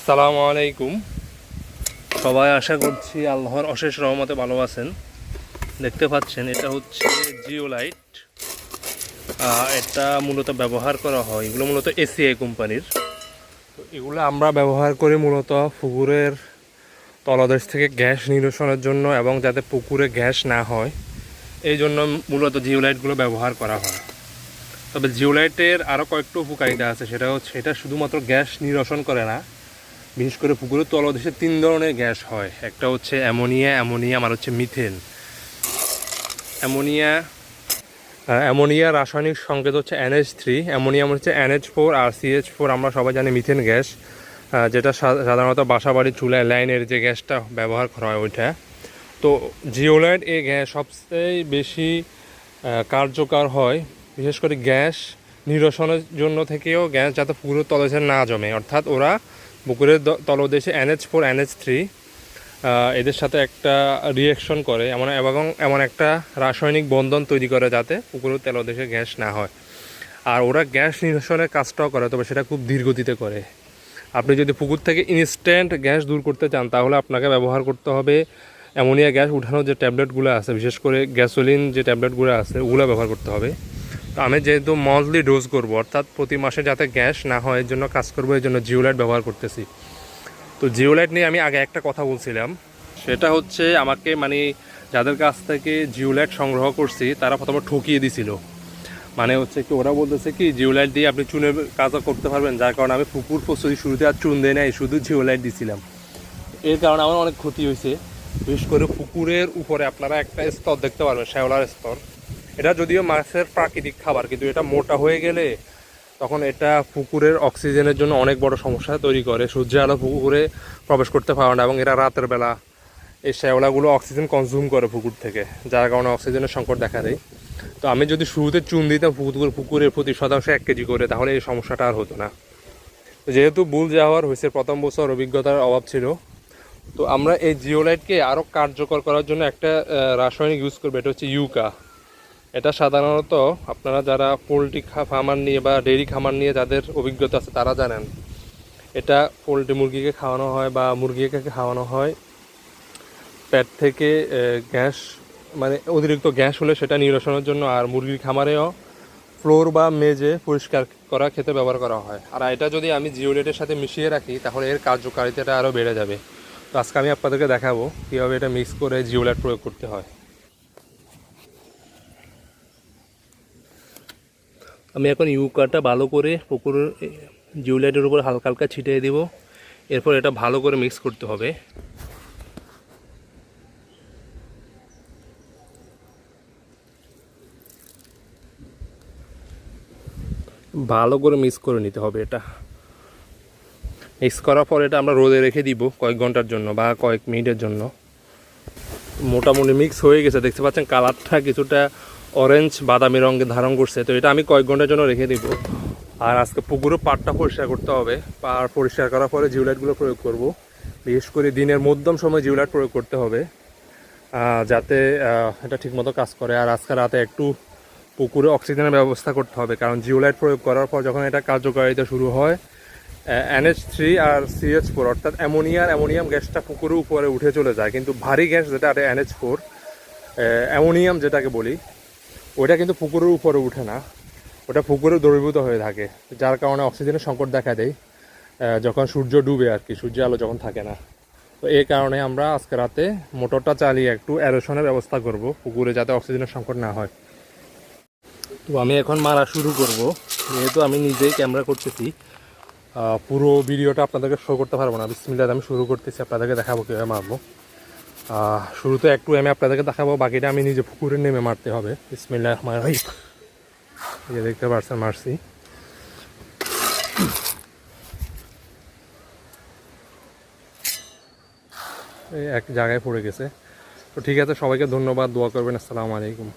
আসসালামু আলাইকুম। সবাই আশা করছি আল্লাহর অশেষ রহমতে ভালো আছেন। দেখতে পাচ্ছেন এটা হচ্ছে জিওলাইট। এটা মূলত ব্যবহার করা হয়, এগুলো মূলত এসিআই কোম্পানির। তো এগুলো আমরা ব্যবহার করি মূলত পুকুরের তলদেশ থেকে গ্যাস নিরসনের জন্য এবং যাতে পুকুরে গ্যাস না হয় এই জন্য মূলত জিওলাইটগুলো ব্যবহার করা হয়। তবে জিওলাইটের আরও কয়েকটা উপকারিতা আছে, সেটা হচ্ছে এটা শুধুমাত্র গ্যাস নিরসন করে না, বিশেষ করে পুকুরের তলদেশে 3 ধরনের গ্যাস হয়। একটা হচ্ছে অ্যামোনিয়াম আর হচ্ছে মিথেন। অ্যামোনিয়া রাসায়নিক সংকেত হচ্ছে NH3, অ্যামোনিয়াম হচ্ছে NH4 আর CH4। আমরা সবাই জানি মিথেন গ্যাস, যেটা সাধারণত বাসাবাড়ির চুলায় লাইনের যে গ্যাসটা ব্যবহার করা হয় ওইটা। তো জিওলাইট এই গ্যাস সবচেয়ে বেশি কার্যকর হয় বিশেষ করে গ্যাস নিরসনের জন্য থেকেও, গ্যাস যাতে পুকুরের তলদেশে না জমে, অর্থাৎ ওরা পুকুরের তলদেশে NH4 NH3 এদের সাথে একটা রিয়াকশন করে এমন একটা রাসায়নিক বন্ধন তৈরি করে যাতে পুকুরের তলদেশে গ্যাস না হয়। আর ওরা গ্যাস নিরসনের কাজটাও করে, তবে সেটা খুব ধীর গতিতে করে। আপনি যদি পুকুর থেকে ইনস্ট্যান্ট গ্যাস দূর করতে চান তাহলে আপনাকে ব্যবহার করতে হবে অ্যামোনিয়া গ্যাস উঠানোর যে ট্যাবলেটগুলো আছে, বিশেষ করে গ্যাসোলিন যে ট্যাবলেটগুলো আছে ওগুলো ব্যবহার করতে হবে। তো আমি যেহেতু মন্থলি ডোজ করব, অর্থাৎ প্রতি মাসে যাতে গ্যাস না হয় এর জন্য কাজ করবো, এই জন্য জিওলাইট ব্যবহার করতেছি। তো জিওলাইট নিয়ে আমি আগে একটা কথা বলছিলাম, সেটা হচ্ছে আমাকে যাদের কাছ থেকে জিওলাইট সংগ্রহ করছি তারা প্রথমে ঠকিয়ে দিছিল। হচ্ছে কি, ওরা বলতেছে কি জিওলাইট দিয়ে আপনি চুনের কাজও করতে পারবেন, যার কারণে আমি পুকুর প্রস্তুতি শুরুতে আর চুন দেয় নাই, শুধু জিওলাইট দিছিলাম। এর কারণে আমার অনেক ক্ষতি হয়েছে। বিশেষ করে পুকুরের উপরে আপনারা একটা স্তর দেখতে পারবেন, শ্যাওলার স্তর। এটা যদিও মাছের প্রাকৃতিক খাবার, কিন্তু এটা মোটা হয়ে গেলে তখন এটা পুকুরের অক্সিজেনের জন্য অনেক বড় সমস্যা তৈরি করে। সূর্যের আলো পুকুরে প্রবেশ করতে পারে না, এবং এরা রাতের বেলা এই শ্যাওলাগুলো অক্সিজেন কনজিউম করে পুকুর থেকে, যার কারণে অক্সিজেনের সংকট দেখা দেয়। তো আমি যদি শুরুতে চুন দিতাম পুকুরের প্রতি শতাংশ 1 কেজি করে, তাহলে এই সমস্যাটা আর হতো না। যেহেতু ভুল যাওয়ার হয়েছে, প্রথম বছর অভিজ্ঞতার অভাব ছিল, তো আমরা এই জিওলাইটকে আরও কার্যকর করার জন্য একটা রাসায়নিক ইউজ করবো। এটা হচ্ছে ইউকা। এটা সাধারণত আপনারা যারা পোলট্রি ফার্মার নিয়ে বা ডেইরি খামার নিয়ে যাদের অভিজ্ঞতা আছে তারা জানেন। এটা পোলট্রি মুরগিকে খাওয়ানো হয় বা মুরগিকে খাওয়ানো হয় পেট থেকে গ্যাস, অতিরিক্ত গ্যাস হলে সেটা নিরসনের জন্য। আর মুরগির খামারেও ফ্লোর বা মেজে পরিষ্কার করা খেতে ব্যবহার করা হয়। আর এটা যদি আমি জিওলাইটের সাথে মিশিয়ে রাখি তাহলে এর কার্যকারিতাটা আরও বেড়ে যাবে। তো আজকে আমি আপনাদেরকে দেখাবো কীভাবে এটা মিক্স করে জিওলাইট প্রয়োগ করতে হয়। আমি এখন ইউকাটা ভালো করে পুকুরের জিওলাইটের উপর হালকা হালকা ছিটিয়ে দেব। এরপর এটা ভালো করে মিক্স করতে হবে। ভালো করে মিক্স করে নিতে হবে। এটা মিক্স করার পর এটা আমরা রোদে রেখে দিব কয়েক ঘন্টার জন্য বা কয়েক মিনিটের জন্য। মোটামুটি মিক্স হয়ে গেছে, দেখতে পাচ্ছেন কালারটা কিছুটা অরেঞ্জ বাদামি রঙে ধারণ করছে। তো এটা আমি কয়েক ঘন্টার জন্য রেখে দিব। আর আজকে পুকুরের পাড়টা পরিষ্কার করতে হবে। পাড় পরিষ্কার করার পরে জিওলাইটগুলো প্রয়োগ করব। বিশেষ করে দিনের মধ্যম সময় জিওলাইট প্রয়োগ করতে হবে, যাতে এটা ঠিকমতো কাজ করে। আর আজকে রাতে একটু পুকুরে অক্সিজেনের ব্যবস্থা করতে হবে, কারণ জিওলাইট প্রয়োগ করার পর যখন এটা কার্যকারিতা শুরু হয় NH3 আর CH4 অর্থাৎ অ্যামোনিয়াম গ্যাসটা পুকুরের উপরে উঠে চলে যায়, কিন্তু ভারী গ্যাস যেটা NH4 অ্যামোনিয়াম যেটাকে বলি, ওইটা কিন্তু পুকুরের উপরে উঠে না, ওটা পুকুরে দ্রবীভূত হয়ে থাকে, যার কারণে অক্সিজেনের সংকট দেখা দেয় যখন সূর্য ডুবে আর কি, সূর্যের আলো যখন থাকে না। তো এই কারণে আমরা আজকে রাতে মোটরটা চালিয়ে একটু অ্যারেশনের ব্যবস্থা করব পুকুরে, যাতে অক্সিজেনের সংকট না হয়। তো আমি এখন মারা শুরু করব। যেহেতু আমি নিজেই ক্যামেরা করতেছি, পুরো ভিডিওটা আপনাদেরকে শো করতে পারবো না। বিসমিল্লাহ আমি শুরু করতেছি, আপনাদেরকে দেখাবো কীভাবে মারবো। শুরুতে একটু আমি আপনাদেরকে দেখাবো, বাকিটা আমি নিজে পুকুরে নেমে মারতে হবে। বিসমিল্লাহ রহমানির রহিম। এই দেখতে পাচ্ছেন মারছি। এক জায়গায় পড়ে গেছে। তো ঠিক আছে, সবাইকে ধন্যবাদ, দোয়া করবেন। আসসালামু আলাইকুম।